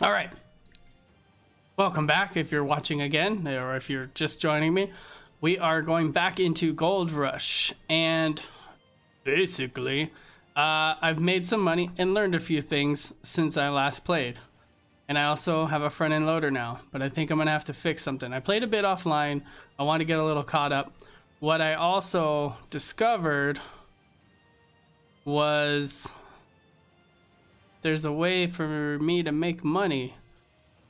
All right. Welcome back if you're watching again, or if you're just joining me. We are going back into Gold Rush, and basically, I've made some money and learned a few things since I last played. And I also have a front-end loader now, but I think I'm gonna have to fix something. I played a bit offline. I want to get a little caught up. What I also discovered was there's a way for me to make money,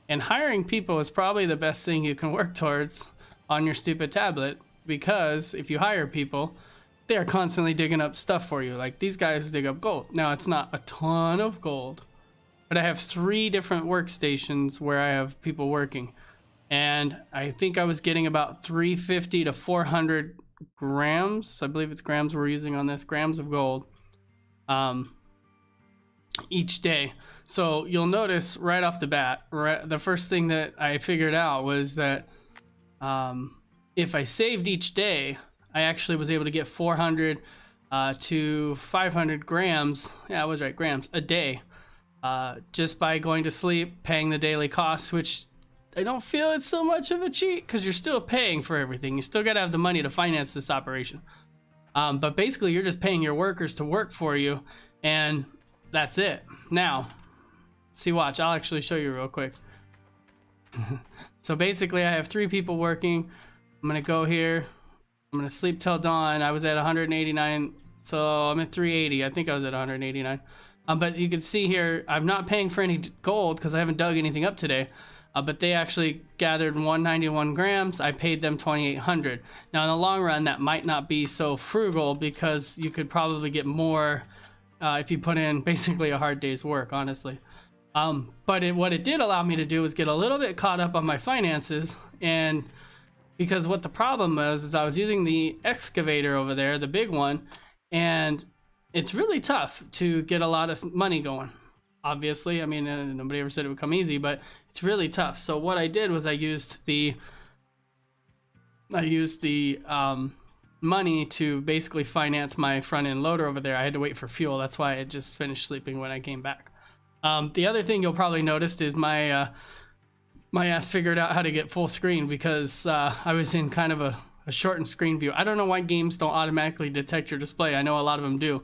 and hiring people is probably the best thing you can work towards on your stupid tablet, because if you hire people, they are constantly digging up stuff for you. Like these guys dig up gold. Now it's not a ton of gold, but I have 3 different workstations where I have people working, and I think I was getting about 350 to 400 grams. I believe it's grams we're using on this, grams of gold each day. So you'll notice right off the bat, the first thing that I figured out was that if I saved each day, I actually was able to get 400 to 500 grams. Yeah, I was right, grams a day, just by going to sleep, paying the daily costs, which I don't feel it's so much of a cheat because you're still paying for everything. You still got to have the money to finance this operation. But basically, you're just paying your workers to work for you, and that's it. Now, see, watch, I'll actually show you real quick. So basically, I have 3 people working. I'm gonna go here. I'm gonna sleep till dawn. I was at 189, so I'm at 380. I think I was at 189. But you can see here, I'm not paying for any gold because I haven't dug anything up today. But they actually gathered 191 grams. I paid them 2,800. Now, in the long run, that might not be so frugal because you could probably get more if you put in basically a hard day's work, honestly. But what it did allow me to do was get a little bit caught up on my finances, and because what the problem was is I was using the excavator over there, the big one, and it's really tough to get a lot of money going. Obviously, I mean, nobody ever said it would come easy, but it's really tough. So what I did was I used the money to basically finance my front end loader over there. I had to wait for fuel. That's why I had just finished sleeping when I came back. The other thing you'll probably noticed is my ass figured out how to get full screen because I was in kind of a shortened screen view. I don't know why games don't automatically detect your display. I know a lot of them do.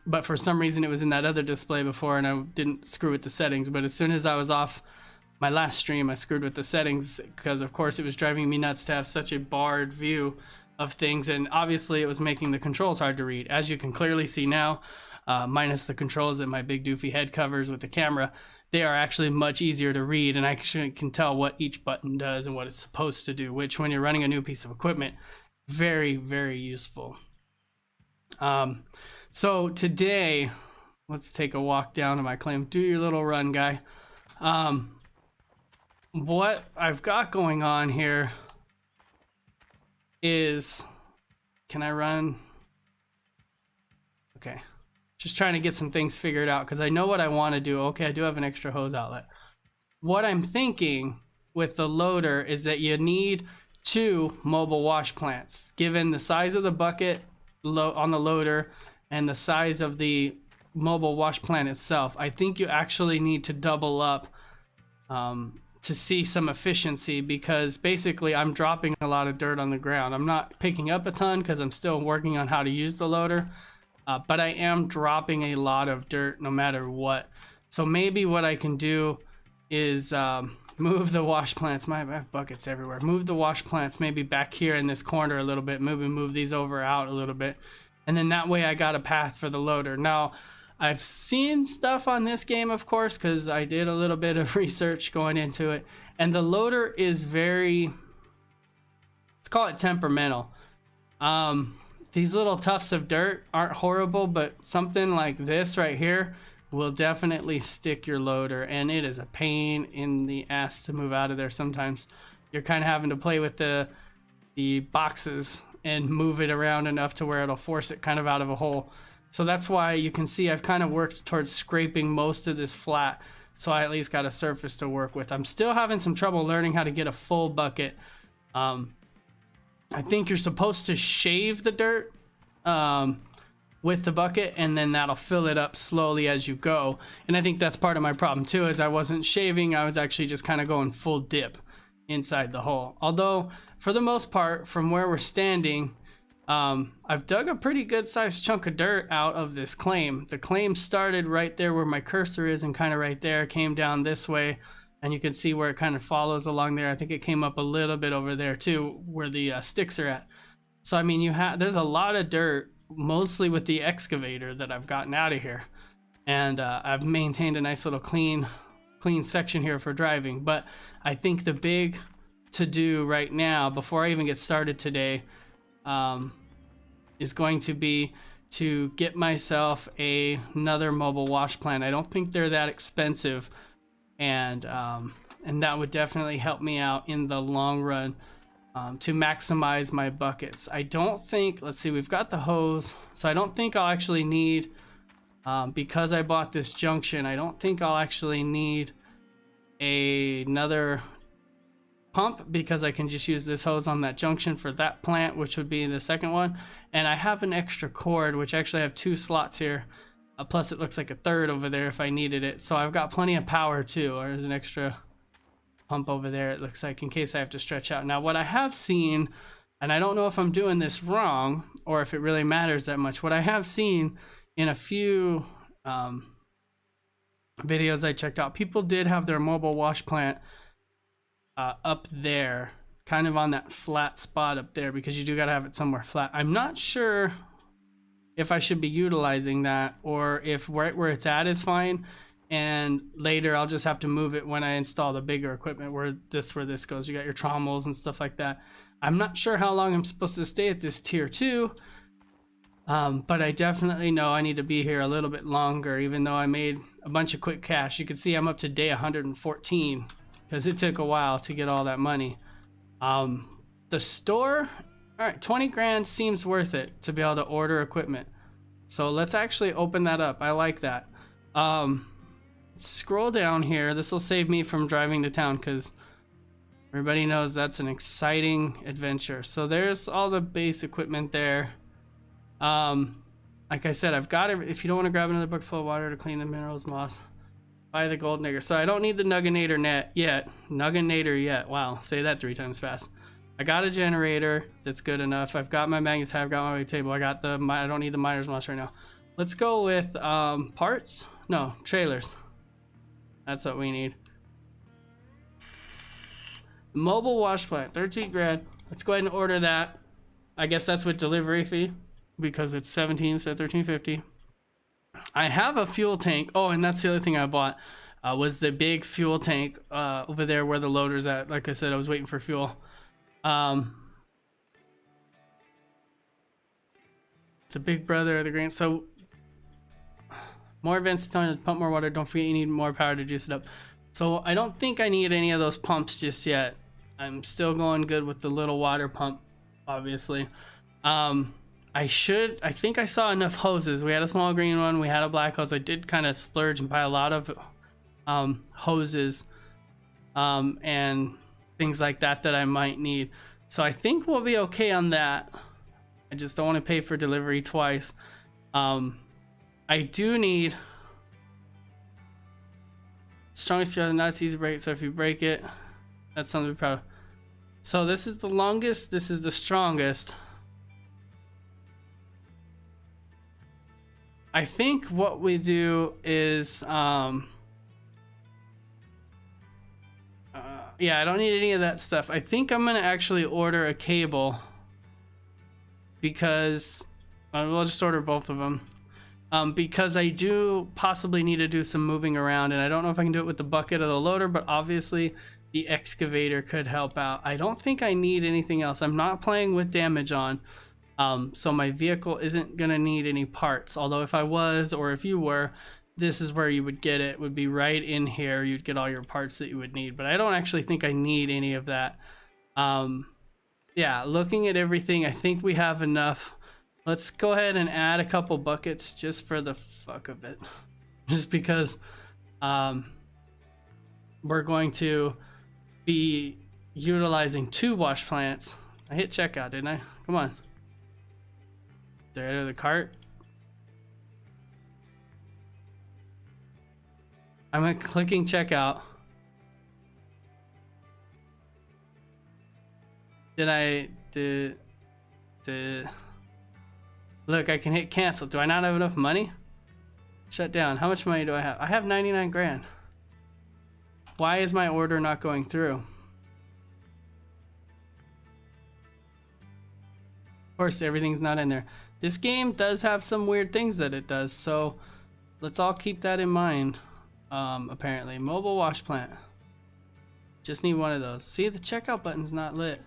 But for some reason it was in that other display before and I didn't screw with the settings. But as soon as I was off my last stream, I screwed with the settings because of course it was driving me nuts to have such a barred view of things, and obviously it was making the controls hard to read. As you can clearly see now, minus the controls that my big doofy head covers with the camera, they are actually much easier to read, and I actually can tell what each button does and what it's supposed to do, which when you're running a new piece of equipment, very, very useful. So today, let's take a walk down to my claim. Do your little run, guy. What I've got going on here is, can I run? Okay. Just trying to get some things figured out because I know what I want to do. Okay, I do have an extra hose outlet. What I'm thinking with the loader is that you need 2 mobile wash plants. Given the size of the bucket on the loader and the size of the mobile wash plant itself, I think you actually need to double up to see some efficiency, because basically I'm dropping a lot of dirt on the ground. I'm not picking up a ton because I'm still working on how to use the loader, but I am dropping a lot of dirt no matter what. So maybe what I can do is move the wash plants. My bucket's everywhere. Move the wash plants maybe back here in this corner a little bit. Move these over out a little bit, and then that way I got a path for the loader. Now, I've seen stuff on this game, of course, because I did a little bit of research going into it, and the loader is very, let's call it temperamental. These little tufts of dirt aren't horrible, but something like this right here will definitely stick your loader, and it is a pain in the ass to move out of there. Sometimes you're kind of having to play with the boxes and move it around enough to where it'll force it kind of out of a hole. So that's why you can see I've kind of worked towards scraping most of this flat, so I at least got a surface to work with. I'm still having some trouble learning how to get a full bucket. I think you're supposed to shave the dirt, with the bucket, and then that'll fill it up slowly as you go. And I think that's part of my problem too, is I wasn't shaving, I was actually just kind of going full dip inside the hole. Although for the most part, from where we're standing, I've dug a pretty good sized chunk of dirt out of this claim. The claim started right there where my cursor is, and kind of right there, came down this way, and you can see where it kind of follows along there. I think it came up a little bit over there too, where the sticks are at. So I mean, there's a lot of dirt, mostly with the excavator, that I've gotten out of here, and I've maintained a nice little clean section here for driving. But I think the big to do right now, before I even get started today, is going to be to get myself another mobile wash plant. I don't think they're that expensive, and that would definitely help me out in the long run, to maximize my buckets. I don't think, let's see, we've got the hose, so I don't think I'll actually need, because I bought this junction, I don't think I'll actually need another pump, because I can just use this hose on that junction for that plant, which would be the second one. And I have an extra cord, which actually I have 2 slots here, plus it looks like a third over there if I needed it. So I've got plenty of power too. There's an extra pump over there, it looks like, in case I have to stretch out. Now what I have seen, and I don't know if I'm doing this wrong or if it really matters that much, what I have seen in a few videos I checked out, people did have their mobile wash plant up there, kind of on that flat spot up there, because you do gotta have it somewhere flat. I'm not sure if I should be utilizing that, or if right where it's at is fine, and later I'll just have to move it when I install the bigger equipment, where this goes. You got your trommels and stuff like that. I'm not sure how long I'm supposed to stay at this tier 2, but I definitely know I need to be here a little bit longer, even though I made a bunch of quick cash. You can see I'm up to day 114, because it took a while to get all that money. The store, all right, 20 grand seems worth it to be able to order equipment. So let's actually open that up. I like that. Scroll down here. This will save me from driving to town, because everybody knows that's an exciting adventure. So there's all the base equipment there. Like I said, I've got it. If you don't want to grab another bucket full of water to clean the minerals moss, buy the gold nigger. So I don't need the nugginator net yet. Nugginator yet. Wow, say that 3 times fast. I got a generator that's good enough. I've got my magnetite, I've got my table, I don't need the miner's moss right now. Let's go with parts. No, trailers. That's what we need. Mobile wash plant, 13 grand. Let's go ahead and order that. I guess that's with delivery fee, because it's 17 instead of 13.50. I have a fuel tank. Oh, and that's the other thing I bought, was the big fuel tank over there where the loader's at. Like I said, I was waiting for fuel. It's a big brother of the green. So more advanced telling you to pump more water. Don't forget you need more power to juice it up. So I don't think I need any of those pumps just yet. I'm still going good with the little water pump, obviously. I think I saw enough hoses. We had a small green one, we had a black hose. I did kind of splurge and buy a lot of hoses and things like that I might need. So I think we'll be okay on that. I just don't want to pay for delivery twice. I do need strongest together, not easy to break, so if you break it, that's something to be proud of. So this is the longest, this is the strongest. I think what we do is yeah, I don't need any of that stuff. I think I'm gonna actually order a cable, because we'll just order both of them, because I do possibly need to do some moving around, and I don't know if I can do it with the bucket or the loader, but obviously the excavator could help out. I don't think I need anything else. I'm not playing with damage on, so my vehicle isn't gonna need any parts, although if I was, or if you were, this is where you would get it. Would be right in here. You'd get all your parts that you would need, but I don't actually think I need any of that. Yeah, looking at everything, I think we have enough. Let's go ahead and add a couple buckets just for the fuck of it, just because we're going to be utilizing 2 wash plants. I hit checkout, didn't I? Come on. There to the cart. I'm clicking checkout. Look, I can hit cancel. Do I not have enough money? Shut down. How much money do I have? I have 99 grand. Why is my order not going through? Of course, everything's not in there. This game does have some weird things that it does, so let's all keep that in mind. Apparently, mobile wash plant. Just need one of those. See, the checkout button's not lit.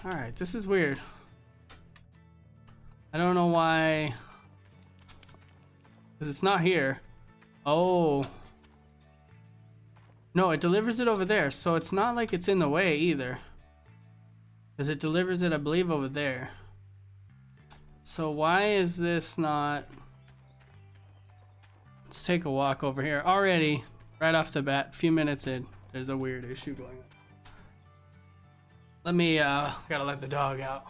All right, this is weird. I don't know why. Because it's not here. Oh. No, it delivers it over there, so it's not like it's in the way either. Because it delivers it, I believe, over there. So why is this not... Let's take a walk over here. Already, right off the bat, a few minutes in, there's a weird issue going on. Let me, gotta let the dog out.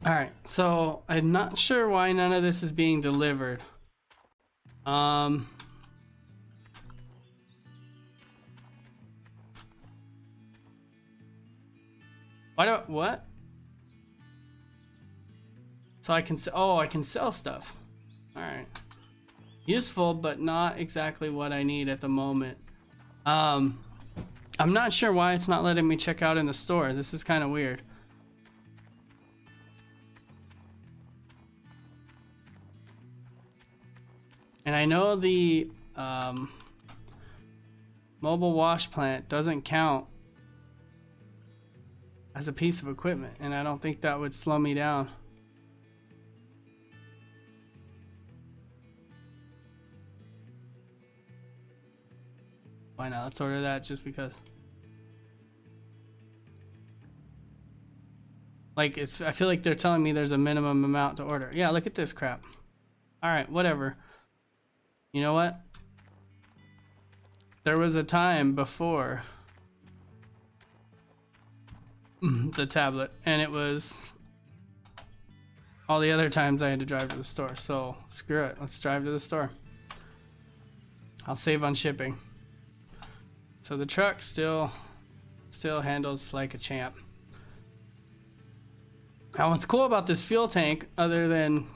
Alright, so I'm not sure why none of this is being delivered. Why do what? So I can I can sell stuff. All right, useful, but not exactly what I need at the moment. I'm not sure why it's not letting me check out in the store. This is kind of weird. And I know the mobile wash plant doesn't count as a piece of equipment, and I don't think that would slow me down. Why not? Let's order that just because. Like, I feel like they're telling me there's a minimum amount to order. Yeah, look at this crap. All right, whatever. You know what? There was a time before the tablet, and it was all the other times I had to drive to the store. So screw it, let's drive to the store. I'll save on shipping. So the truck still handles like a champ. Now what's cool about this fuel tank, other than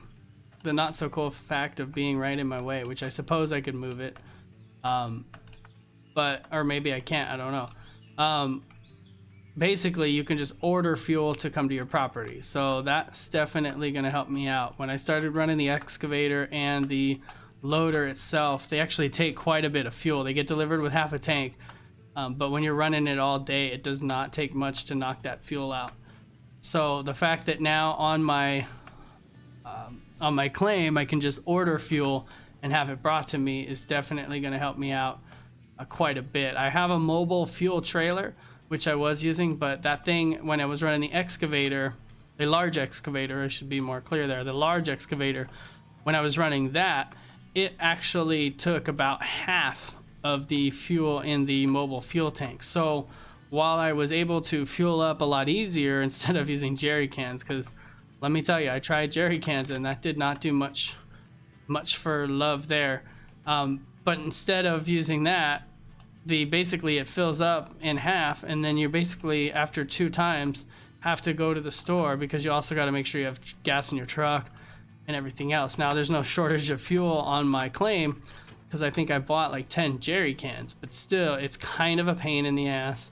the not so cool fact of being right in my way, which I suppose I could move it, but or maybe I can't, I don't know. Basically you can just order fuel to come to your property, so that's definitely going to help me out. When I started running the excavator and the loader itself, they actually take quite a bit of fuel. They get delivered with half a tank, but when you're running it all day, it does not take much to knock that fuel out. So the fact that now on my claim I can just order fuel and have it brought to me is definitely going to help me out quite a bit. I have a mobile fuel trailer, which I was using, but that thing, when I was running the excavator, the large excavator, I should be more clear there, the large excavator, when I was running that, it actually took about half of the fuel in the mobile fuel tank. So while I was able to fuel up a lot easier instead of using jerry cans, because let me tell you, I tried jerry cans and that did not do much for love there. But instead of using that, basically it fills up in half, and then you basically, after 2 times, have to go to the store because you also got to make sure you have gas in your truck and everything else. Now there's no shortage of fuel on my claim because I think I bought like 10 jerry cans, but still it's kind of a pain in the ass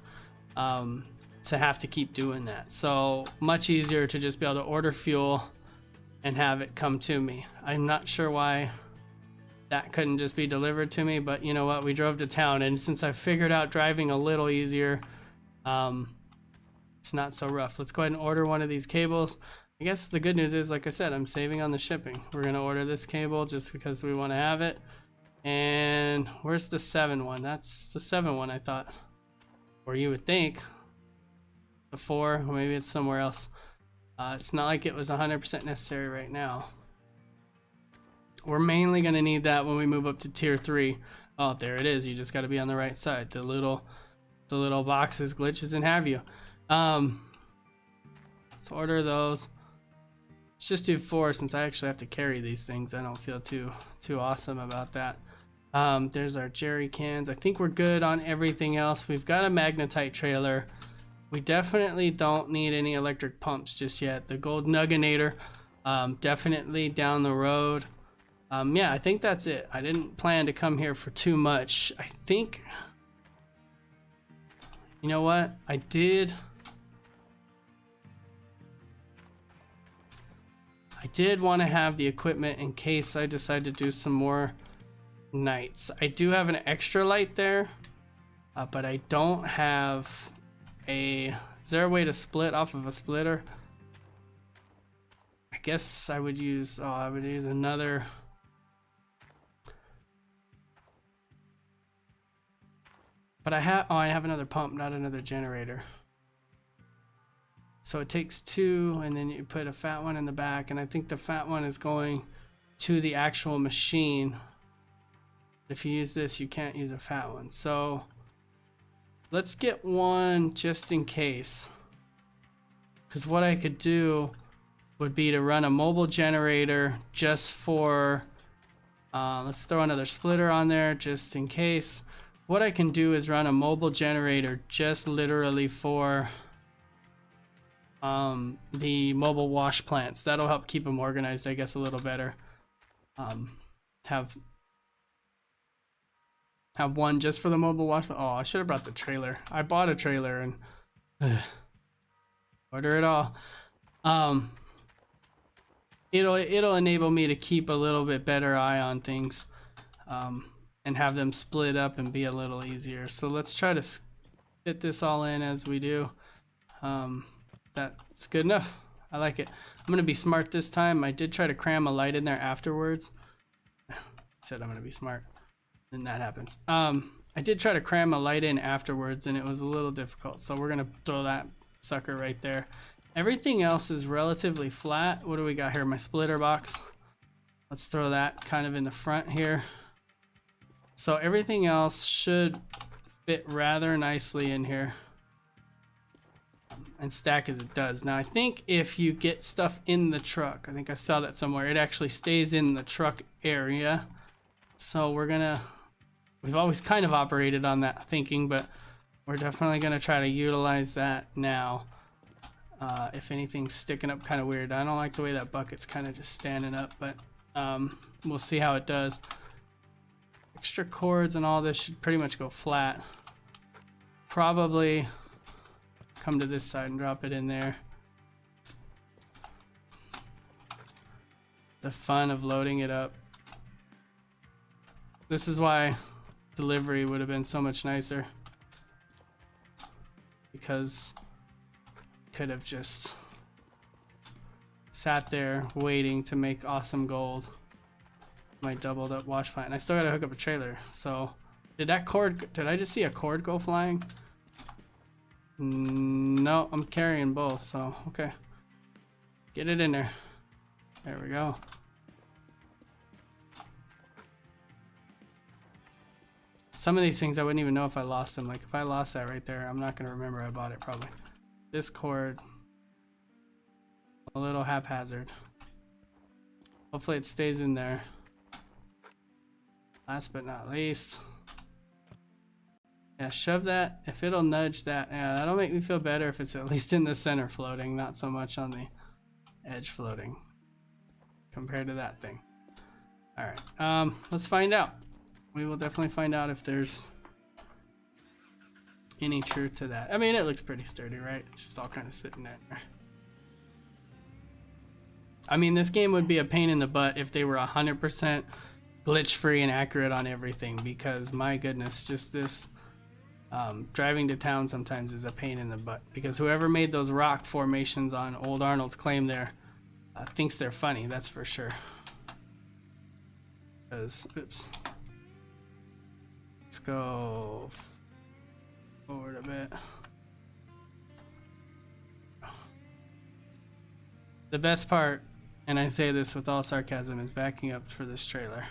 to have to keep doing that. So much easier to just be able to order fuel and have it come to me. I'm not sure why that couldn't just be delivered to me, but you know what, we drove to town, and since I figured out driving a little easier, it's not so rough. Let's go ahead and order one of these cables. I guess the good news is, like I said, I'm saving on the shipping. We're gonna order this cable just because we want to have it. And where's the 7 one? That's the 7 one, I thought, or you would think the 4, or maybe it's somewhere else. It's not like it was 100% necessary right now. We're mainly going to need that when we move up to tier 3. Oh, there it is. You just got to be on the right side. The little boxes glitches and have you. Let's order those. Let's just do 4 since I actually have to carry these things. I don't feel too awesome about that. There's our jerry cans. I think we're good on everything else. We've got a magnetite trailer. We definitely don't need any electric pumps just yet. The gold nugginator, definitely down the road. Yeah, I think that's it. I didn't plan to come here for too much. I think, you know what? I did want to have the equipment in case I decide to do some more nights. I do have an extra light there, but I don't have a... Is there a way to split off of a splitter? I guess I would use... Oh, I would use another... But I have another pump, not another generator. So it takes 2, and then you put a fat one in the back, and I think the fat one is going to the actual machine. If you use this, you can't use a fat one. So let's get one just in case. Because what I could do would be to run a mobile generator just for... let's throw another splitter on there just in case. What I can do is run a mobile generator just literally for the mobile wash plants. That'll help keep them organized, I guess, a little better. Have one just for the mobile wash. Oh, I should have brought the trailer. I bought a trailer and order it all. It'll enable me to keep a little bit better eye on things, and have them split up and be a little easier. So let's try to fit this all in as we do. That's good enough. I like it. I'm gonna be smart this time. I did try to cram a light in there afterwards. I said I'm gonna be smart, then that happens. I did try to cram a light in afterwards and it was a little difficult, so we're gonna throw that sucker right there. Everything else is relatively flat. What do we got here? My splitter box. Let's throw that kind of in the front here. So everything else should fit rather nicely in here and stack as it does. Now I think if you get stuff in the truck, I think I saw that somewhere, it actually stays in the truck area. So we've always kind of operated on that thinking, but we're definitely gonna try to utilize that now. If anything's sticking up kind of weird. I don't like the way that bucket's kind of just standing up, but we'll see how it does. Extra cords and all this should pretty much go flat. Probably come to this side and drop it in there. The fun of loading it up. This is why delivery would have been so much nicer, because could have just sat there waiting to make awesome gold. My doubled up wash plant, and I still gotta hook up a trailer. So did I just see a cord go flying? No, I'm carrying both, so okay, get it in there. There we go. Some of these things I wouldn't even know if I lost them. Like if I lost that right there, I'm not gonna remember I bought it probably. This cord, a little haphazard. Hopefully it stays in there. Last but not least, yeah, shove that. If it'll nudge that, yeah, that'll make me feel better if it's at least in the center floating, not so much on the edge floating compared to that thing. All right, let's find out. We will definitely find out if there's any truth to that. I mean, it looks pretty sturdy, right? It's just all kind of sitting there. I mean, this game would be a pain in the butt if they were 100% glitch free and accurate on everything, because my goodness, just this driving to town sometimes is a pain in the butt, because whoever made those rock formations on Old Arnold's claim there thinks they're funny, that's for sure. Because, oops. Let's go forward a bit. The best part, and I say this with all sarcasm, is backing up for this trailer.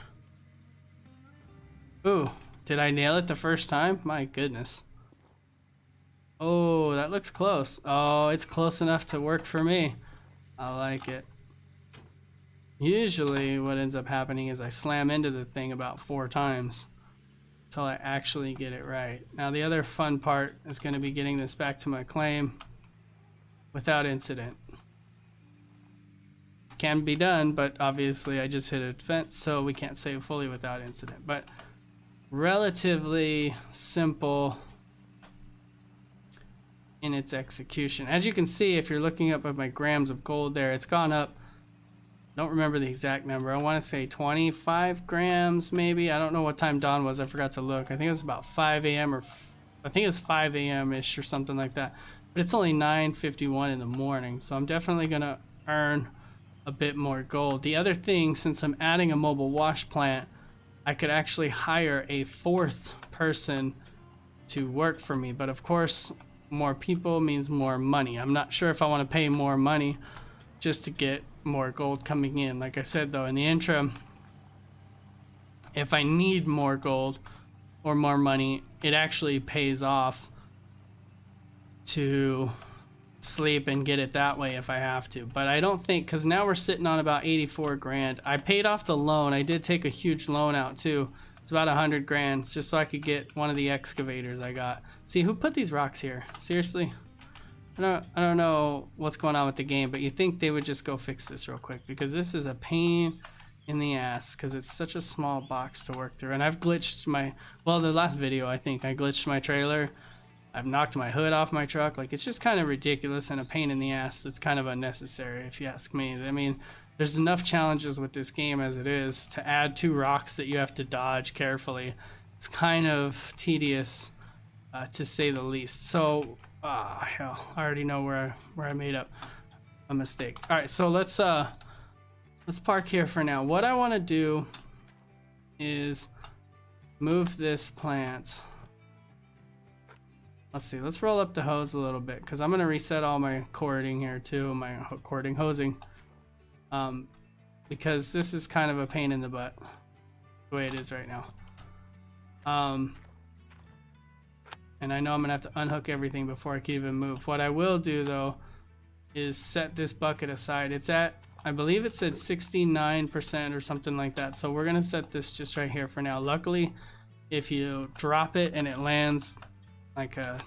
Ooh, did I nail it the first time? My goodness. Oh, that that looks close. Oh, it's close enough to work for me. I like it. Usually what ends up happening is I slam into the thing about 4 times until I actually get it right. Now the other fun part is going to be getting this back to my claim without incident. Can be done, but obviously I just hit a fence, so we can't save fully without incident. But relatively simple in its execution. As you can see, if you're looking up at my grams of gold there, it's gone up. Don't remember the exact number. I want to say 25 grams maybe. I don't know what time dawn was. I forgot to look. I think it was about 5 a.m. or I think it was 5 a.m.-ish or something like that. But it's only 9:51 in the morning, so I'm definitely going to earn a bit more gold. The other thing, since I'm adding a mobile wash plant, I could actually hire a 4th person to work for me. But of course, more people means more money. I'm not sure if I want to pay more money just to get more gold coming in. Like I said though, in the interim, if I need more gold or more money, it actually pays off to sleep and get it that way if I have to. But I don't think, because now we're sitting on about 84 grand. I paid off the loan. I did take a huge loan out too. It's about 100 grand just so I could get one of the excavators I got. See, who put these rocks here? Seriously? I don't know what's going on with the game, but you think they would just go fix this real quick, because this is a pain in the ass because it's such a small box to work through. And I've glitched my, well, the last video I think I glitched my trailer. I've knocked my hood off my truck. Like, it's just kind of ridiculous and a pain in the ass that's kind of unnecessary if you ask me. I mean, there's enough challenges with this game as it is. To add 2 rocks that you have to dodge carefully, it's kind of tedious to say the least. So hell, I already know where I made up a mistake. All right, so let's park here for now. What I want to do is move this plant. Let's see, let's roll up the hose a little bit, because I'm going to reset all my cording here too, my cording, hosing, because this is kind of a pain in the butt the way it is right now. And I know I'm gonna have to unhook everything before I can even move. What I will do though is set this bucket aside. It's at, I believe it said 69% or something like that. So we're gonna set this just right here for now. Luckily, if you drop it and it lands like a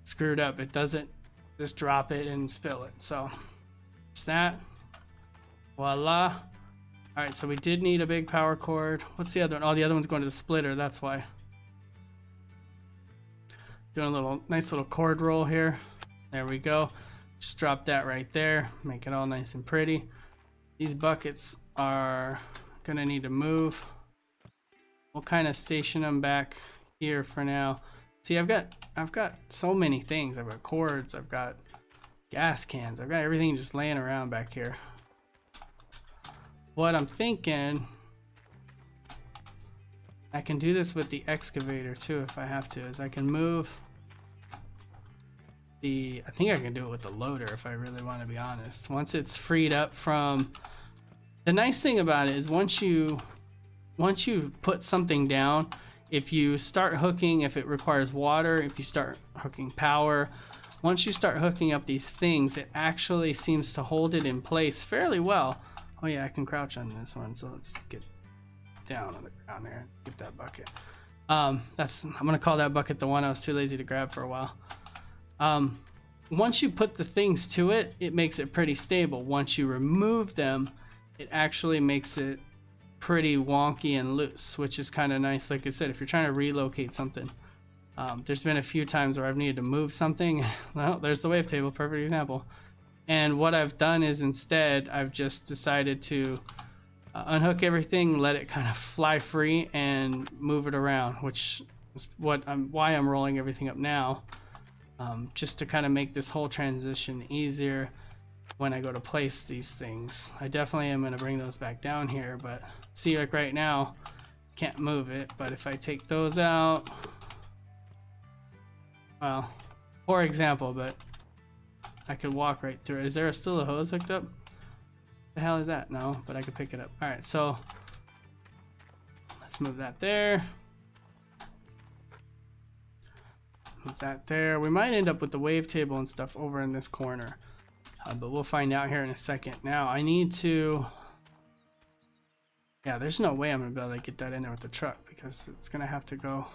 screwed up, it doesn't just drop it and spill it. So it's that. Voila. All right, so we did need a big power cord. What's the other one? Oh, the other one's going to the splitter, that's why. Doing a little nice little cord roll here. There we go. Just drop that right there. Make it all nice and pretty. These buckets are gonna need to move. We'll kind of station them back here for now. See, I've got so many things. I've got cords, I've got gas cans, I've got everything just laying around back here. What I'm thinking, I can do this with the excavator too if I have to, is I can move the, I think I can do it with the loader if I really want to be honest. Once it's freed up from, the nice thing about it is once you put something down, if you start hooking, if it requires water, if you start hooking power, once you start hooking up these things, it actually seems to hold it in place fairly well. Oh yeah, I can crouch on this one, so let's get down on the ground there and get that bucket. I'm gonna call that bucket the one I was too lazy to grab for a while. Once you put the things to it, it makes it pretty stable. Once you remove them, it actually makes it pretty wonky and loose, which is kind of nice. Like I said, if you're trying to relocate something, there's been a few times where I've needed to move something. Well, there's the wavetable, perfect example. And what I've done is instead, I've just decided to unhook everything, let it kind of fly free and move it around, which is why I'm rolling everything up now, just to kind of make this whole transition easier when I go to place these things. I definitely am going to bring those back down here, but see, like right now, can't move it. But if I take those out, well, for example, but I could walk right through it. Is there still a hose hooked up? The hell is that? No, but I could pick it up. All right, so let's move that there. Put that there. We might end up with the wavetable and stuff over in this corner, but we'll find out here in a second. Now I need to, yeah, there's no way I'm gonna be able to get that in there with the truck because it's gonna have to go.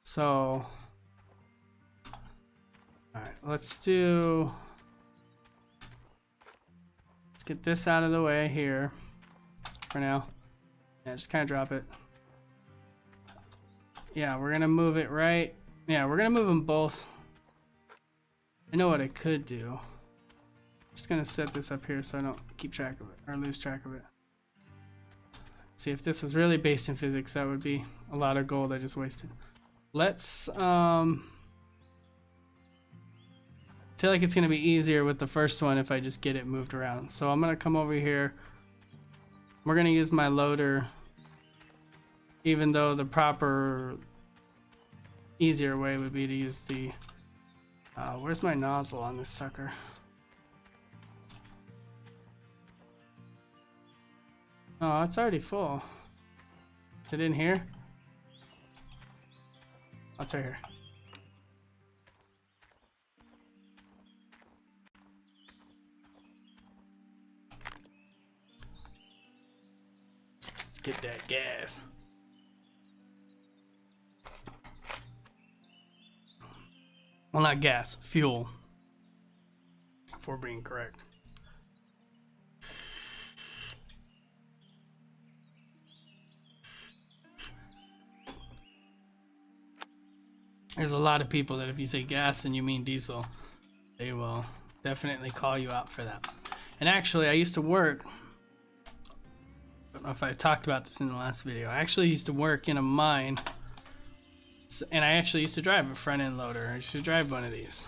So, all right, let's get this out of the way here for now. Yeah, just kind of drop it. Yeah, we're gonna move it right. Yeah, we're gonna move them both. I know what I could do. I'm just gonna set this up here so I don't keep track of it or lose track of it. See, if this was really based in physics, that would be a lot of gold I just wasted. Let's feel like it's gonna be easier with the first one if I just get it moved around. So I'm gonna come over here. We're gonna use my loader, even though the proper easier way would be to use the where's my nozzle on this sucker? Oh, it's already full. Is it in here? Oh, it's right here. Let's get that gas. Well, not gas, fuel. If we're being correct. There's a lot of people that if you say gas and you mean diesel, they will definitely call you out for that. And actually, I used to work, I don't know if I talked about this in the last video, I actually used to work in a mine. And I actually used to drive a front end loader. I used to drive one of these.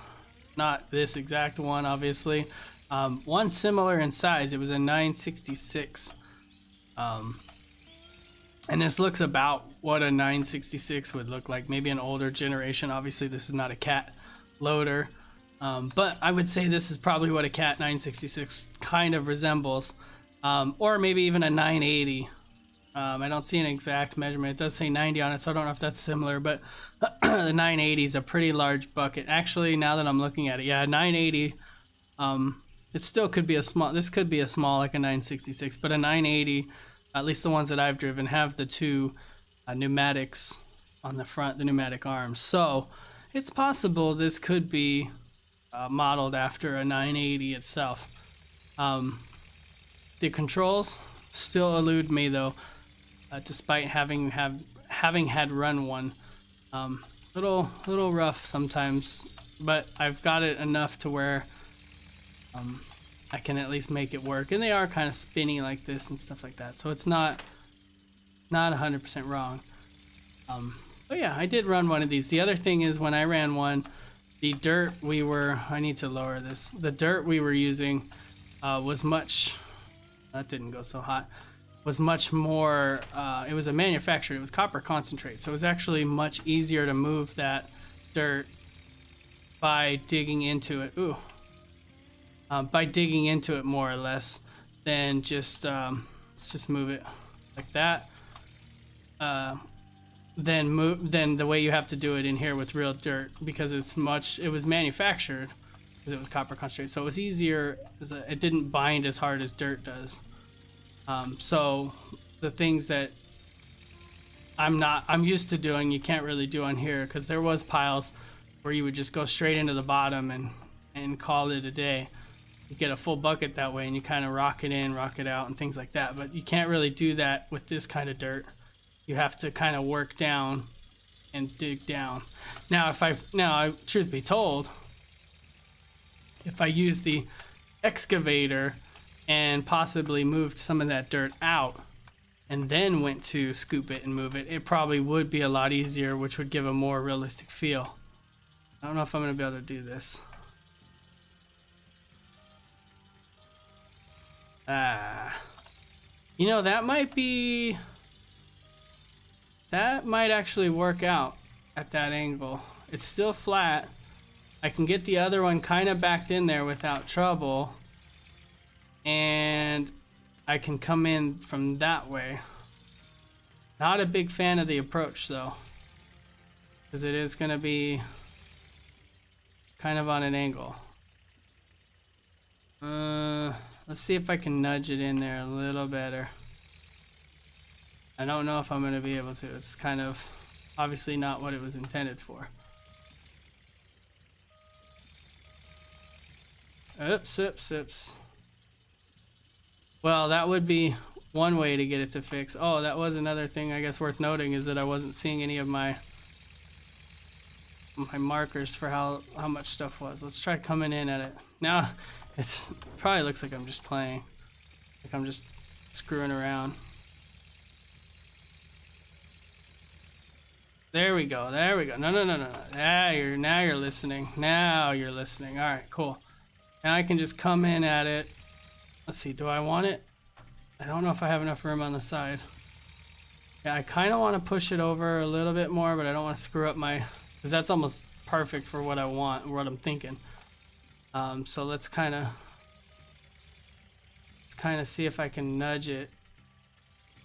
Not this exact one, obviously. One similar in size. It was a 966. And this looks about what a 966 would look like. Maybe an older generation. Obviously, this is not a Cat loader. But I would say this is probably what a Cat 966 kind of resembles. Or maybe even a 980. I don't see an exact measurement. It does say 90 on it, so I don't know if that's similar, but the 980 is a pretty large bucket. Actually, now that I'm looking at it, yeah, 980, it still could be a small, this could be a small, like a 966, but a 980, at least the ones that I've driven, have the two pneumatics on the front, the pneumatic arms. So it's possible this could be modeled after a 980 itself. The controls still elude me though. Despite having had run one, little rough sometimes, but I've got it enough to where I can at least make it work. And they are kind of spinny like this and stuff like that, so it's not 100% wrong. But yeah, I did run one of these. The other thing is when I ran one, the dirt I need to lower this. The dirt we were using was much. That didn't go so hot. Was much more, it was a manufactured, it was copper concentrate, so it was actually much easier to move that dirt by digging into it. By digging into it more or less than just, let's just move it like that. Then the way you have to do it in here with real dirt, because it was manufactured because it was copper concentrate, so it was easier, it didn't bind as hard as dirt does. So the things that I'm used to doing, you can't really do on here, because there was piles where you would just go straight into the bottom and call it a day. You get a full bucket that way and you kind of rock it in, rock it out and things like that. But you can't really do that with this kind of dirt. You have to kind of work down and dig down. Now, truth be told, if I use the excavator and possibly moved some of that dirt out and then went to scoop it and move it, it probably would be a lot easier, which would give a more realistic feel. I don't know if I'm going to be able to do this. You know, that might actually work out at that angle. It's still flat. I can get the other one kind of backed in there without trouble. And I can come in from that way. Not a big fan of the approach though. because it is going to be kind of on an angle. Let's see if I can nudge it in there a little better. I don't know if I'm going to be able to. It's kind of obviously not what it was intended for. Oops, oops, oops. Well, that would be one way to get it to fix. Oh, that was another thing I guess worth noting, is that I wasn't seeing any of my markers for how much stuff was. Let's try coming in at it. Now, it probably looks like I'm just playing. Like I'm just screwing around. There we go. There we go. No, no, no, no. Now you're listening. Now you're listening. All right, cool. Now I can just come in at it. Let's see. Do I want it? I don't know if I have enough room on the side. Yeah, I kind of want to push it over a little bit more, but I don't want to screw up my, because that's almost perfect for what I want, what I'm thinking. So let's kind of see if I can nudge it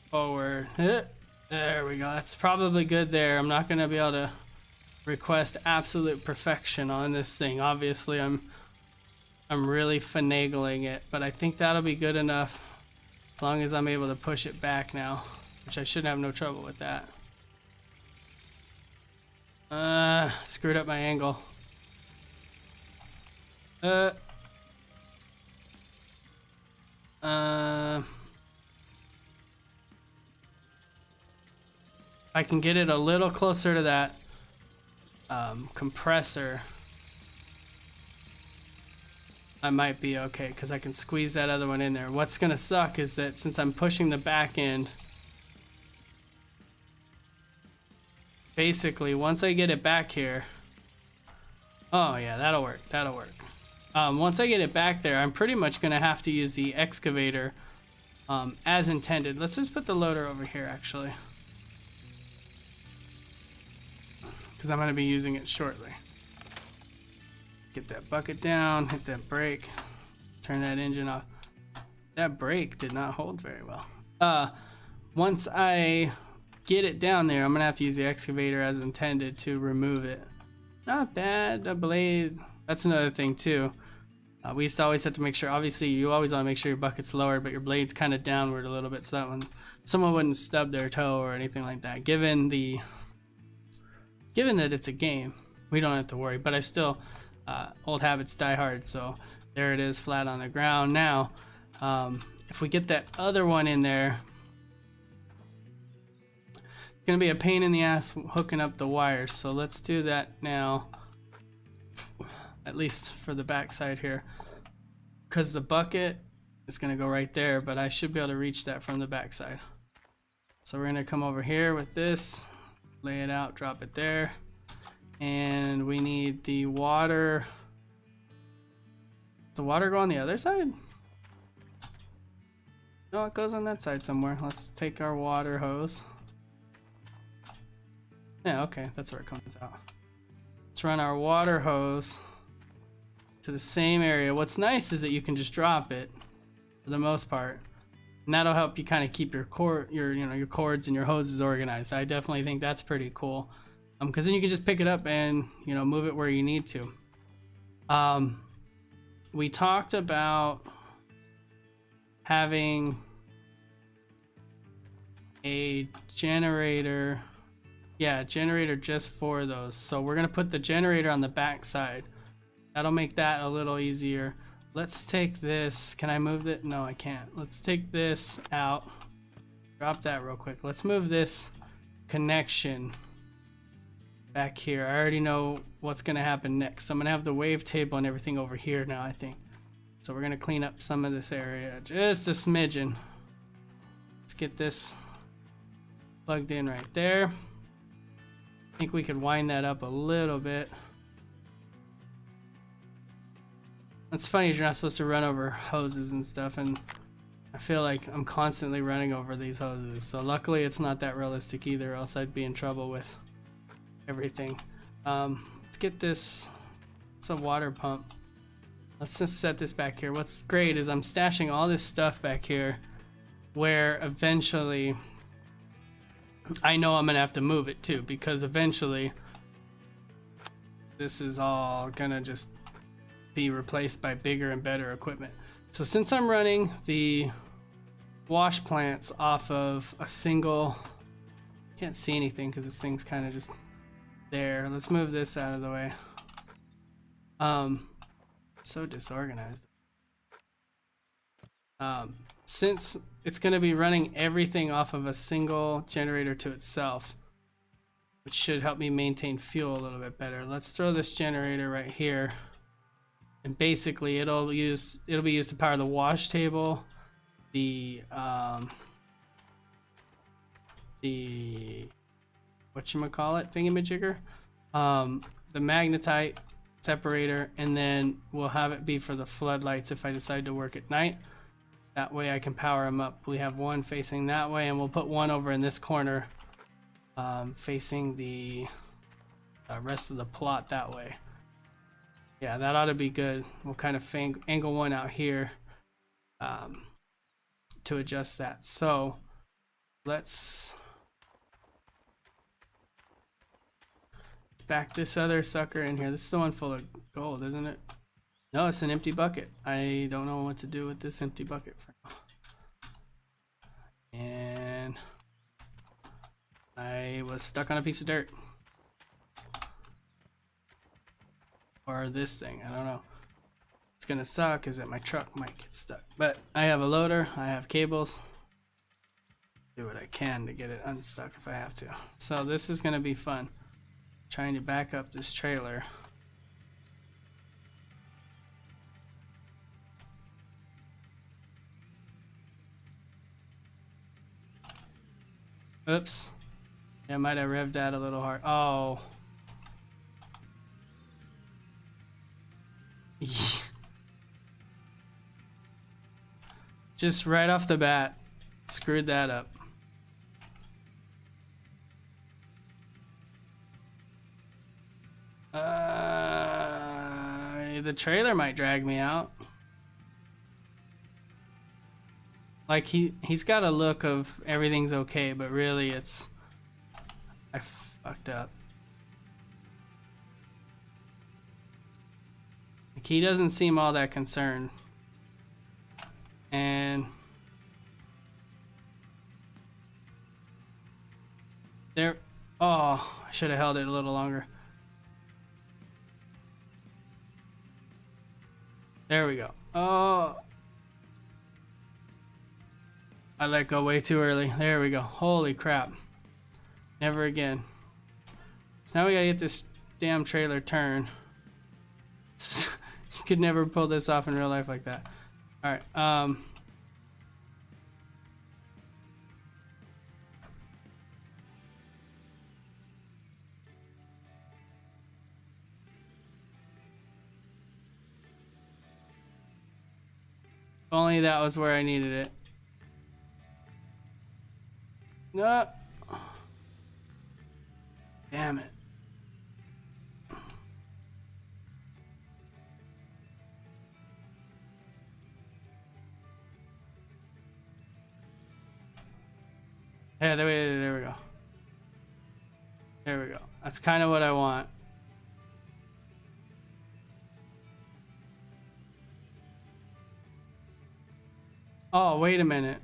forward. There we go. That's probably good there. I'm not going to be able to request absolute perfection on this thing. Obviously, I'm really finagling it, but I think that'll be good enough as long as I'm able to push it back now, which I shouldn't have no trouble with that. Screwed up my angle. I can get it a little closer to that compressor. I might be okay because I can squeeze that other one in there. What's gonna suck is that since I'm pushing the back end, basically once I get it back here, oh yeah, that'll work, that'll work. Once I get it back there, I'm pretty much gonna have to use the excavator as intended. Let's just put the loader over here actually, because I'm gonna be using it shortly. Get that bucket down, hit that brake, turn that engine off. That brake did not hold very well. Once I get it down there, I'm gonna have to use the excavator as intended to remove it. Not bad. The blade, that's another thing too. We used to always have to make sure, obviously you always want to make sure your bucket's lower, but your blade's kind of downward a little bit so that when someone wouldn't stub their toe or anything like that. Given that it's a game, we don't have to worry, but I still, old habits die hard, so there it is flat on the ground. Now, if we get that other one in there, it's gonna be a pain in the ass hooking up the wires, so let's do that now, at least for the back side here, because the bucket is gonna go right there, but I should be able to reach that from the back side. So we're gonna come over here with this, lay it out, drop it there, and we need the water. Does the water go on the other side? No, it goes on that side somewhere. Let's take our water hose. Yeah, okay, that's where it comes out. Let's run our water hose to the same area. What's nice is that you can just drop it for the most part, and that'll help you kind of keep your your cords and your hoses organized. I definitely think that's pretty cool, because then you can just pick it up and move it where you need to. We talked about having a generator. Yeah, generator just for those. So we're gonna put the generator on the back side. That'll make that a little easier. Let's take this. Can I move it? No, I can't. Let's take this out. Drop that real quick. Let's move this connection back here. I already know what's gonna happen next. I'm gonna have the wave table and everything over here now, I think. So we're gonna clean up some of this area, just a smidgen. Let's get this plugged in right there. I think we could wind that up a little bit. It's funny, you're not supposed to run over hoses and stuff, and I feel like I'm constantly running over these hoses. So luckily it's not that realistic either, else I'd be in trouble with everything. Let's get this. It's a water pump. Let's just set this back here. What's great is I'm stashing all this stuff back here where eventually I know I'm gonna have to move it too, because eventually this is all gonna just be replaced by bigger and better equipment. So since I'm running the wash plants off of a single, can't see anything because this thing's kind of just there. Let's move this out of the way. So disorganized. Since it's going to be running everything off of a single generator to itself, which should help me maintain fuel a little bit better. Let's throw this generator right here, and basically it'll be used to power the wash table, the whatchamacallit thingamajigger, the magnetite separator, and then we'll have it be for the floodlights if I decide to work at night. That way I can power them up. We have one facing that way, and we'll put one over in this corner facing the rest of the plot that way. Yeah, that ought to be good. We'll kind of angle one out here to adjust that. So let's back this other sucker in here. This is the one full of gold, isn't it? No, it's an empty bucket. I don't know what to do with this empty bucket for now. And I was stuck on a piece of dirt. Or this thing, I don't know. It's gonna suck is that my truck might get stuck. But I have a loader, I have cables. Do what I can to get it unstuck if I have to. So this is gonna be fun. Trying to back up this trailer. Oops. Yeah, I might have revved that a little hard. Oh. Just right off the bat, screwed that up. The trailer might drag me out. Like he's got a look of everything's okay, but really it's I fucked up. Like he doesn't seem all that concerned. And there, oh, I should have held it a little longer. There we go. Oh, I let go way too early. There we go. Holy crap. Never again. So now we gotta get this damn trailer turned. You could never pull this off in real life like that. Alright, if only that was where I needed it. No. Damn it. Yeah, there we go. There we go. That's kind of what I want. Oh, wait a minute.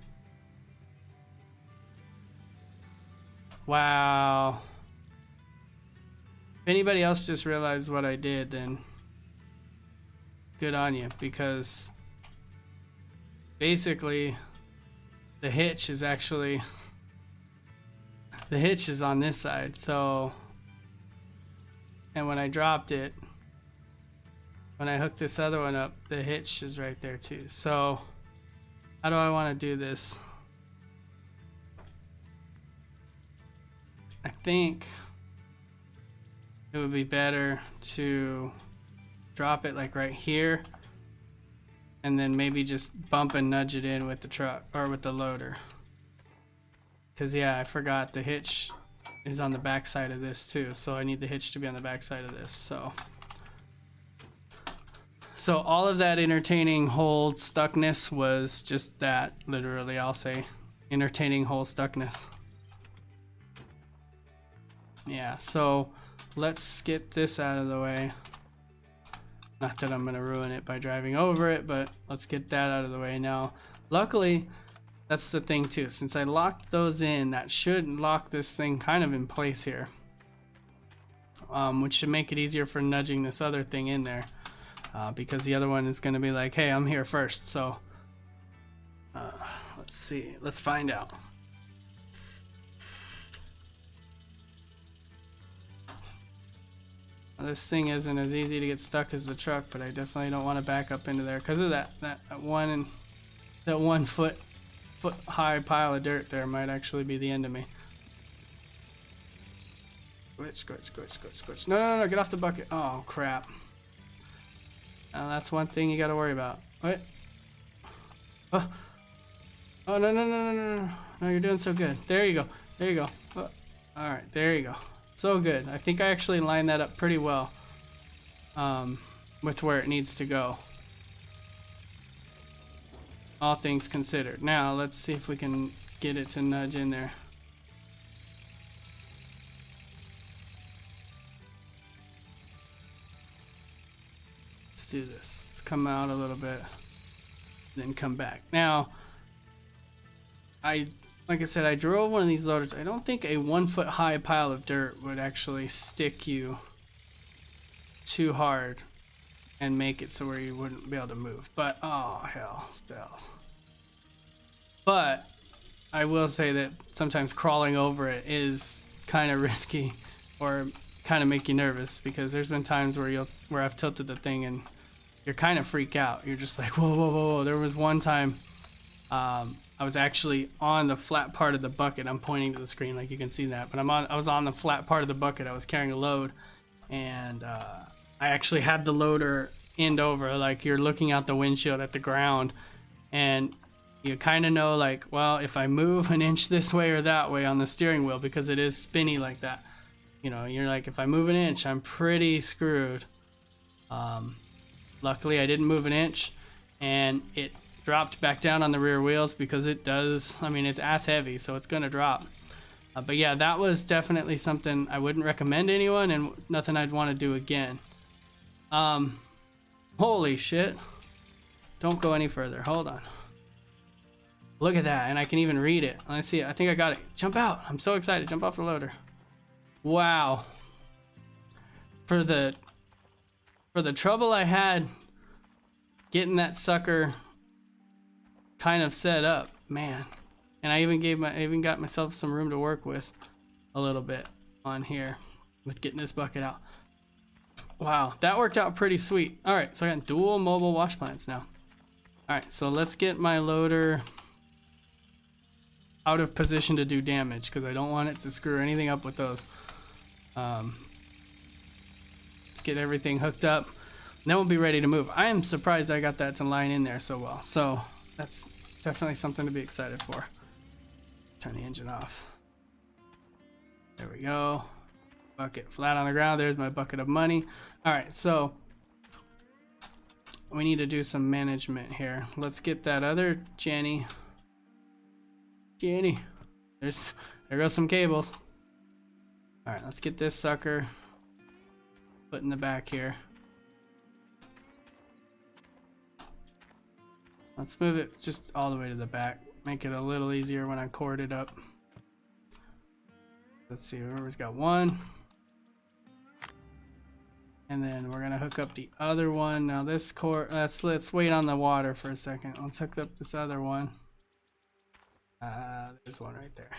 Wow. If anybody else just realized what I did, then good on you, because basically the hitch is actually the hitch is on this side. So, and when I dropped it, when I hooked this other one up, the hitch is right there too. So how do I want to do this? I think it would be better to drop it like right here and then maybe just bump and nudge it in with the truck or with the loader. Cause yeah, I forgot the hitch is on the back side of this too, so I need the hitch to be on the back side of this. So all of that entertaining hole stuckness was just that, literally, I'll say, entertaining hole stuckness. Yeah, so let's get this out of the way. Not that I'm gonna ruin it by driving over it, but let's get that out of the way now. Luckily, that's the thing too. Since I locked those in, that should lock this thing kind of in place here. Which should make it easier for nudging this other thing in there. Because the other one is gonna be like, hey, I'm here first. So, let's see, let's find out. This thing isn't as easy to get stuck as the truck, but I definitely don't want to back up into there because of that one foot high pile of dirt there might actually be the end of me. Glitch, glitch, glitch, glitch, glitch. No, get off the bucket. Oh, crap. Now that's one thing you got to worry about. What? Oh, no, you're doing so good. There you go. Oh, all right, there you go. So good. I think I actually lined that up pretty well with where it needs to go. All things considered. Now let's see if we can get it to nudge in there. Let's do this. Let's come out a little bit, then come back. Now, like I said, I drove one of these loaders. I don't think a 1 foot high pile of dirt would actually stick you too hard and make it so where you wouldn't be able to move. But, oh, hell, spells. But I will say that sometimes crawling over it is kind of risky or kind of make you nervous, because there's been times where I've tilted the thing and you're kind of freak out. You're just like, whoa, whoa, whoa, whoa. There was one time, I was actually on the flat part of the bucket. I'm pointing to the screen like you can see that, but I was on the flat part of the bucket. I was carrying a load, and I actually had the loader end over, like you're looking out the windshield at the ground, and you kind of know, like, well, if I move an inch this way or that way on the steering wheel, because it is spinny like that, you know, you're like, if I move an inch, I'm pretty screwed. Luckily I didn't move an inch, and it dropped back down on the rear wheels, because it does, I mean, it's ass heavy, so it's gonna drop. But yeah, that was definitely something I wouldn't recommend anyone, and nothing I'd want to do again. Holy shit. Don't go any further. Hold on. Look at that, and I can even read it. Let's see, I think I got it. Jump out. I'm so excited. Jump off the loader. Wow. For the trouble I had getting that sucker kind of set up, man. And I even got myself some room to work with a little bit on here with getting this bucket out. Wow, that worked out pretty sweet. All right, so I got dual mobile wash plants now. All right, so let's get my loader out of position to do damage, because I don't want it to screw anything up with those. Let's get everything hooked up, and then we'll be ready to move. I am surprised I got that to line in there so well. So that's definitely something to be excited for. Turn the engine off. There we go. Bucket flat on the ground. There's my bucket of money. All right, so we need to do some management here. Let's get that other Jenny. There goes some cables. All right, let's get this sucker put in the back here. Let's move it just all the way to the back. Make it a little easier when I cord it up. Let's see, whoever's got one. And then we're gonna hook up the other one. Now this cord, let's wait on the water for a second. Let's hook up this other one. There's one right there.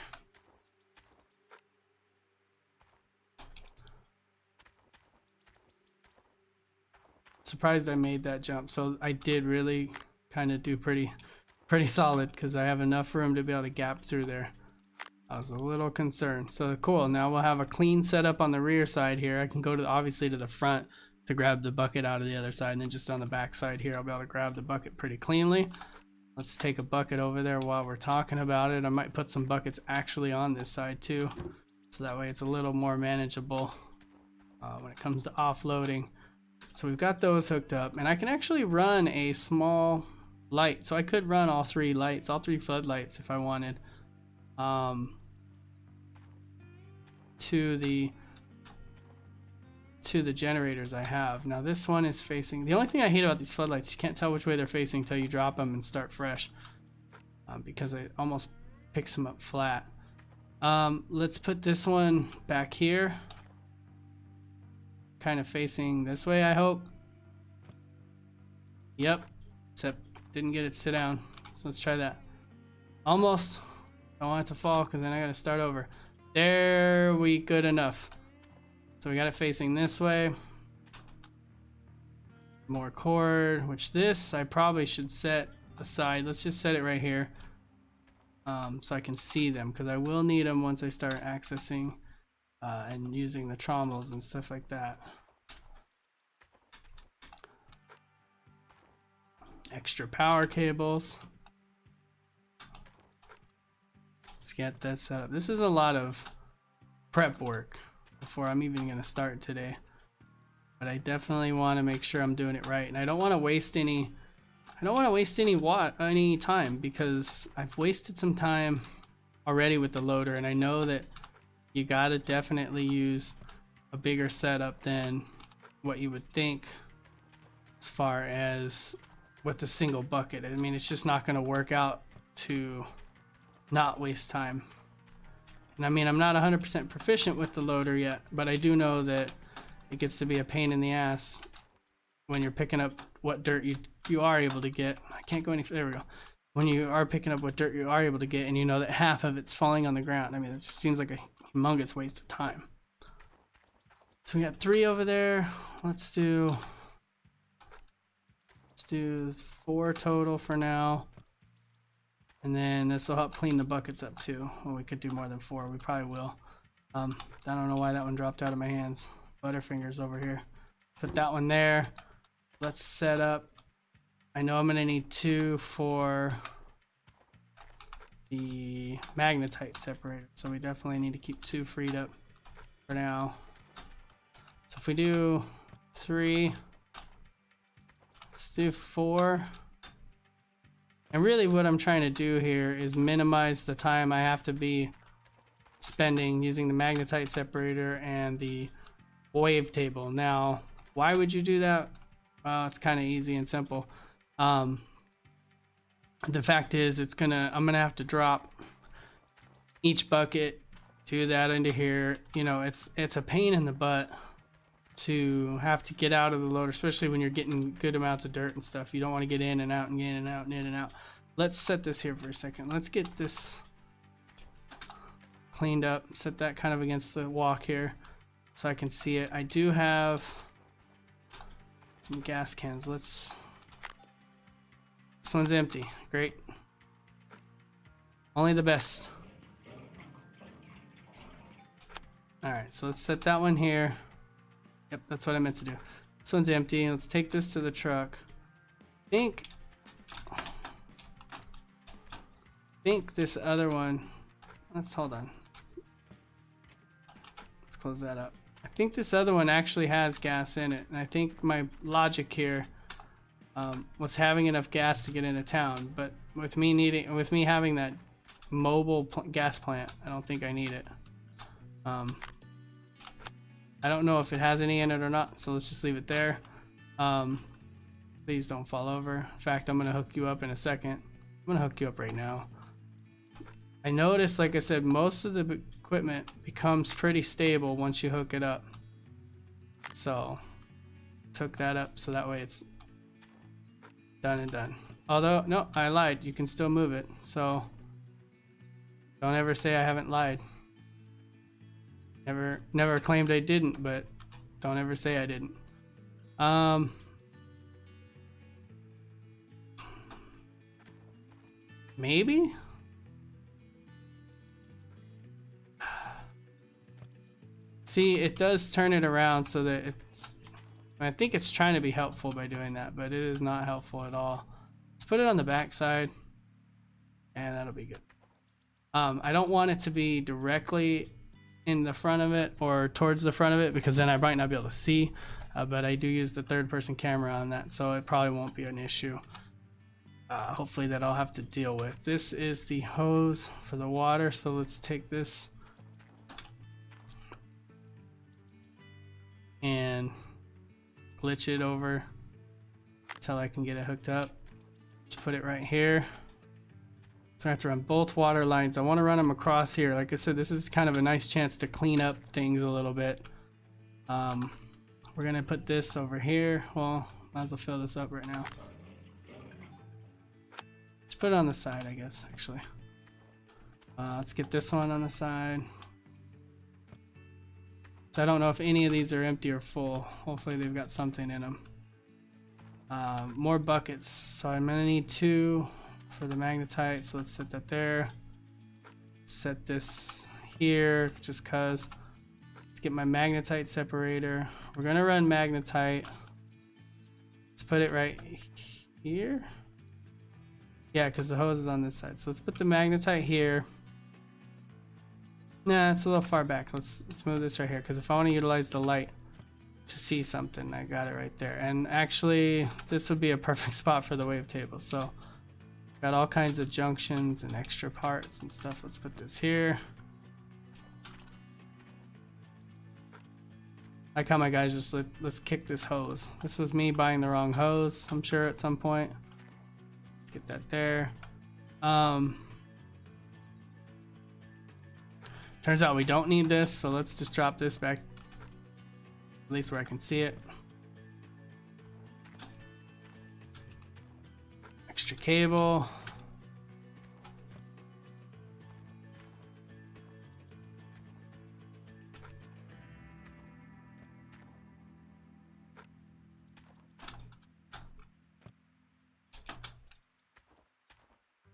Surprised I made that jump. So I did really kind of do pretty solid, because I have enough room to be able to gap through there. I was a little concerned. So cool, now we'll have a clean setup on the rear side here. I can go to obviously to the front to grab the bucket out of the other side, and then just on the back side here I'll be able to grab the bucket pretty cleanly. Let's take a bucket over there while we're talking about it. I might put some buckets actually on this side too, so that way it's a little more manageable when it comes to offloading. So we've got those hooked up, and I can actually run a small light. So I could run all three lights, all three floodlights if I wanted, to the to the generators I have. Now this one is facing, the only thing I hate about these floodlights, you can't tell which way they're facing until you drop them and start fresh, because it almost picks them up flat. Let's put this one back here, kind of facing this way, I hope. Yep, except didn't get it to sit down, so let's try that. Almost. Don't want it to fall because then I gotta start over. There we good enough. So we got it facing this way. More cord, which this I probably should set aside. Let's just set it right here, so I can see them, because I will need them once I start accessing and using the trommels and stuff like that. Extra power cables. Let's get that set up. This is a lot of prep work before I'm even gonna start today, but I definitely want to make sure I'm doing it right, and I don't want to waste any time, because I've wasted some time already with the loader, and I know that you gotta definitely use a bigger setup than what you would think as far as with the single bucket. I mean, it's just not going to work out to not waste time. And I mean, I'm not 100% proficient with the loader yet, but I do know that it gets to be a pain in the ass when you're picking up what dirt you are able to get. I can't go any further. There we go. When you are picking up what dirt you are able to get, and you know that half of it's falling on the ground. I mean, it just seems like a humongous waste of time. So we got 3 over there. Let's do 4 total for now, and then this will help clean the buckets up too. Well, we could do more than 4. We probably will. I don't know why that one dropped out of my hands. Butterfingers over here. Put that one there. Let's set up. I know I'm gonna need 2 for the magnetite separator, so we definitely need to keep 2 freed up for now. So if we do 3, let's do 4. And really what I'm trying to do here is minimize the time I have to be spending using the magnetite separator and the wave table. Now, why would you do that? Well, it's kind of easy and simple. The fact is, I'm gonna have to drop each bucket, do that into here. You know, it's a pain in the butt to have to get out of the loader, especially when you're getting good amounts of dirt and stuff. You don't want to get in and out and in and out and in and out. Let's set this here for a second. Let's get this cleaned up. Set that kind of against the walk here so I can see it. I do have some gas cans. This one's empty. Great. Only the best. Alright, so let's set that one here. Yep, that's what I meant to do. This one's empty. Let's take this to the truck. I think this other one, hold on. Let's close that up. I think this other one actually has gas in it, and I think my logic here was having enough gas to get into town, but with me having that mobile gas plant, I don't think I need it. I don't know if it has any in it or not, so let's just leave it there. Please don't fall over. In fact, I'm gonna hook you up in a second. I'm gonna hook you up right now. I noticed, like I said, most of the equipment becomes pretty stable once you hook it up. So let's hook that up so that way it's done and done. Although, no, I lied. You can still move it. So don't ever say I haven't lied. Never claimed I didn't, but don't ever say I didn't. Maybe? See, it does turn it around so that it's... I think it's trying to be helpful by doing that, but it is not helpful at all. Let's put it on the back side, and that'll be good. I don't want it to be directly in the front of it or towards the front of it, because then I might not be able to see, but I do use the third-person camera on that, so it probably won't be an issue. Hopefully that I'll have to deal with. This is the hose for the water, so let's take this and glitch it over until I can get it hooked up. Just put it right here. So I have to run both water lines. I want to run them across here. Like I said, this is kind of a nice chance to clean up things a little bit. We're gonna put this over here. Well, might as well fill this up right now. Just put it on the side, I guess, actually. Let's get this one on the side. So I don't know if any of these are empty or full. Hopefully they've got something in them. More buckets. So I'm gonna need 2 for the magnetite. So let's set that there. Set this here just cause. Let's get my magnetite separator. We're gonna run magnetite. Let's put it right here. Yeah, because the hose is on this side. So let's put the magnetite here. Nah, it's a little far back. Let's move this right here, because if I want to utilize the light to see something, I got it right there. And actually, this would be a perfect spot for the wavetable. So got all kinds of junctions and extra parts and stuff. Let's put this here. Like how my guys just let's kick this hose. This was me buying the wrong hose, I'm sure, at some point. Let's get that there. Turns out we don't need this, so let's just drop this back, at least where I can see it. Extra cable.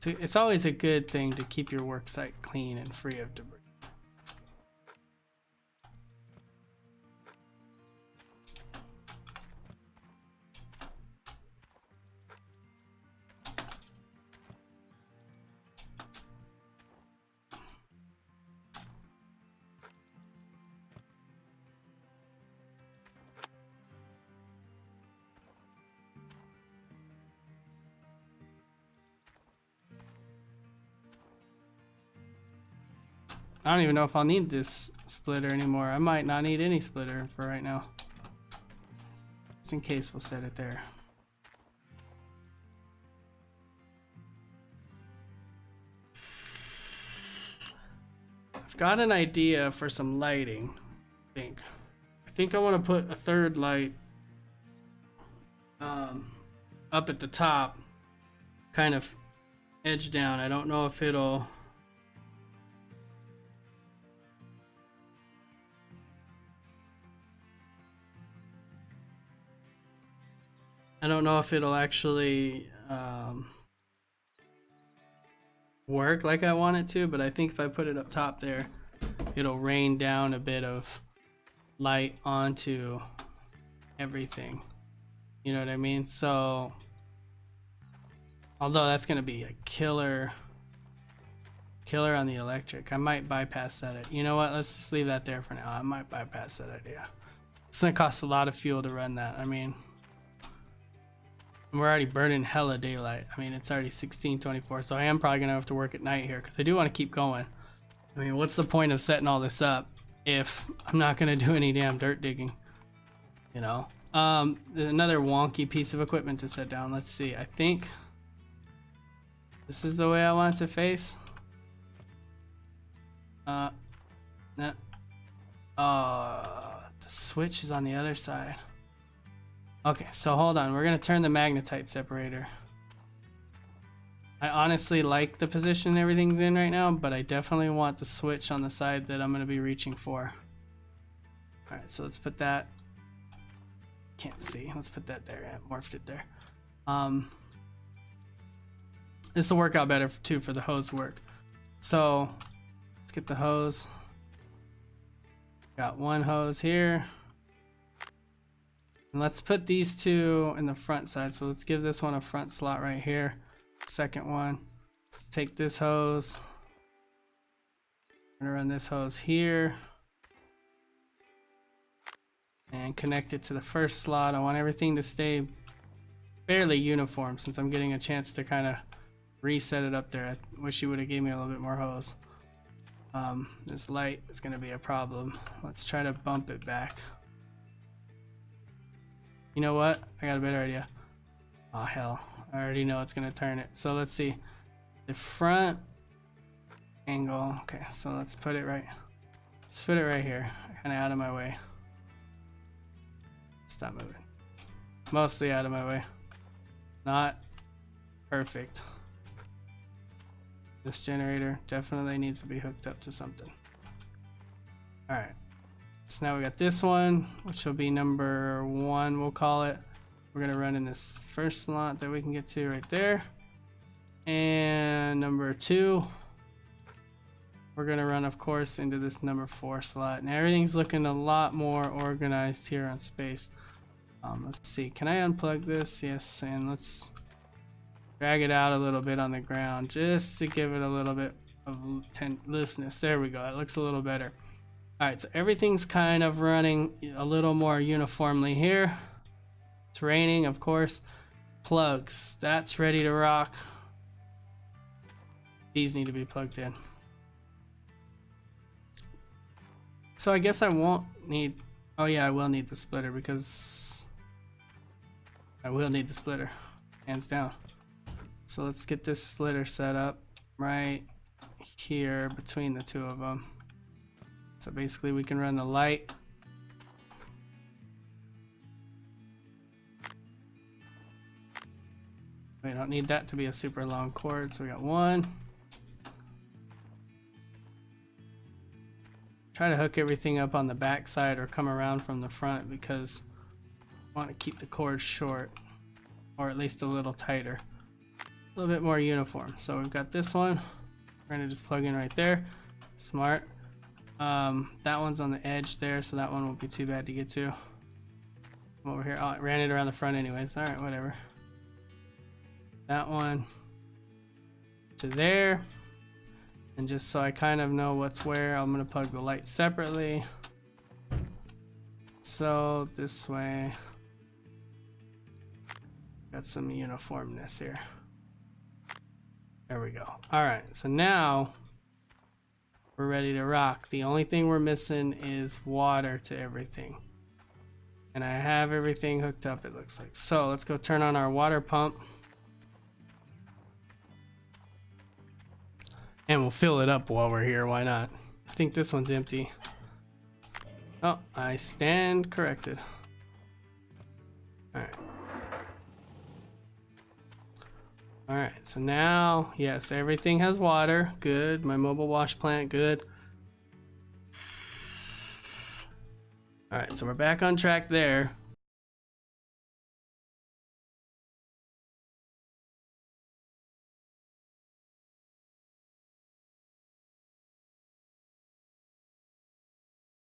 It's always a good thing to keep your work site clean and free of debris. I don't even know if I'll need this splitter anymore. I might not need any splitter for right now. Just in case, we'll set it there. I've got an idea for some lighting, I think I want to put a third light up at the top, kind of edge down. I don't know if it'll actually work like I want it to, but I think if I put it up top there, it'll rain down a bit of light onto everything. You know what I mean? So, although that's gonna be a killer on the electric, I might bypass that. You know what? Let's just leave that there for now. I might bypass that idea. It's gonna cost a lot of fuel to run that. I mean, we're already burning hella daylight. I mean, it's already 16:24, so I am probably gonna have to work at night here because I do want to keep going. I mean, what's the point of setting all this up if I'm not gonna do any damn dirt digging? You know. Another wonky piece of equipment to set down. Let's see. I think this is the way I want it to face. No. The switch is on the other side. Okay, so hold on. We're gonna turn the magnetite separator. I honestly like the position everything's in right now, but I definitely want the switch on the side that I'm gonna be reaching for. All right, so let's put that. Can't see. Let's put that there. I morphed it there. This will work out better too for the hose work. So let's get the hose. Got one hose here. And let's put these two in the front side. So let's give this one a front slot right here. Second one. Let's take this hose. I'm gonna run this hose here. And connect it to the first slot. I want everything to stay fairly uniform since I'm getting a chance to kind of reset it up there. I wish you would have gave me a little bit more hose. This light is going to be a problem. Let's try to bump it back. You know what? I got a better idea. Oh hell, I already know it's gonna turn it. So let's see. The front angle. Okay, so let's put it right. Let's put it right here, kind of out of my way. Stop moving. Mostly out of my way. Not perfect. This generator definitely needs to be hooked up to something. All right. So now we got this one, which will be number 1, we'll call it. We're gonna run in this first slot that we can get to right there. And number 2, we're gonna run, of course, into this number 4 slot. Now everything's looking a lot more organized here on space. Let's see, can I unplug this? Yes, and let's drag it out a little bit on the ground just to give it a little bit of looseness. There we go, it looks a little better. All right, so everything's kind of running a little more uniformly here. It's raining, of course. Plugs, that's ready to rock. These need to be plugged in. So I guess I won't need, oh yeah, I will need the splitter because I will need the splitter, hands down. So let's get this splitter set up right here between the two of them. So basically we can run the light. We don't need that to be a super long cord, so we got 1. Try to hook everything up on the back side or come around from the front because I want to keep the cord short, or at least a little tighter. A little bit more uniform. So we've got this one. We're gonna just plug in right there. Smart. That one's on the edge there, so that one won't be too bad to get to. Come over here. Oh, I ran it around the front anyways. All right, whatever. That one to there. And just so I kind of know what's where, I'm gonna plug the light separately. So this way, got some uniformness here. There we go. All right, so now we're ready to rock. The only thing we're missing is water to everything. And I have everything hooked up, it looks like. So let's go turn on our water pump. And we'll fill it up while we're here, why not? I think this one's empty. Oh, I stand corrected. All right. All right, so now, yes, everything has water. Good. My mobile wash plant, good. All right, so we're back on track there.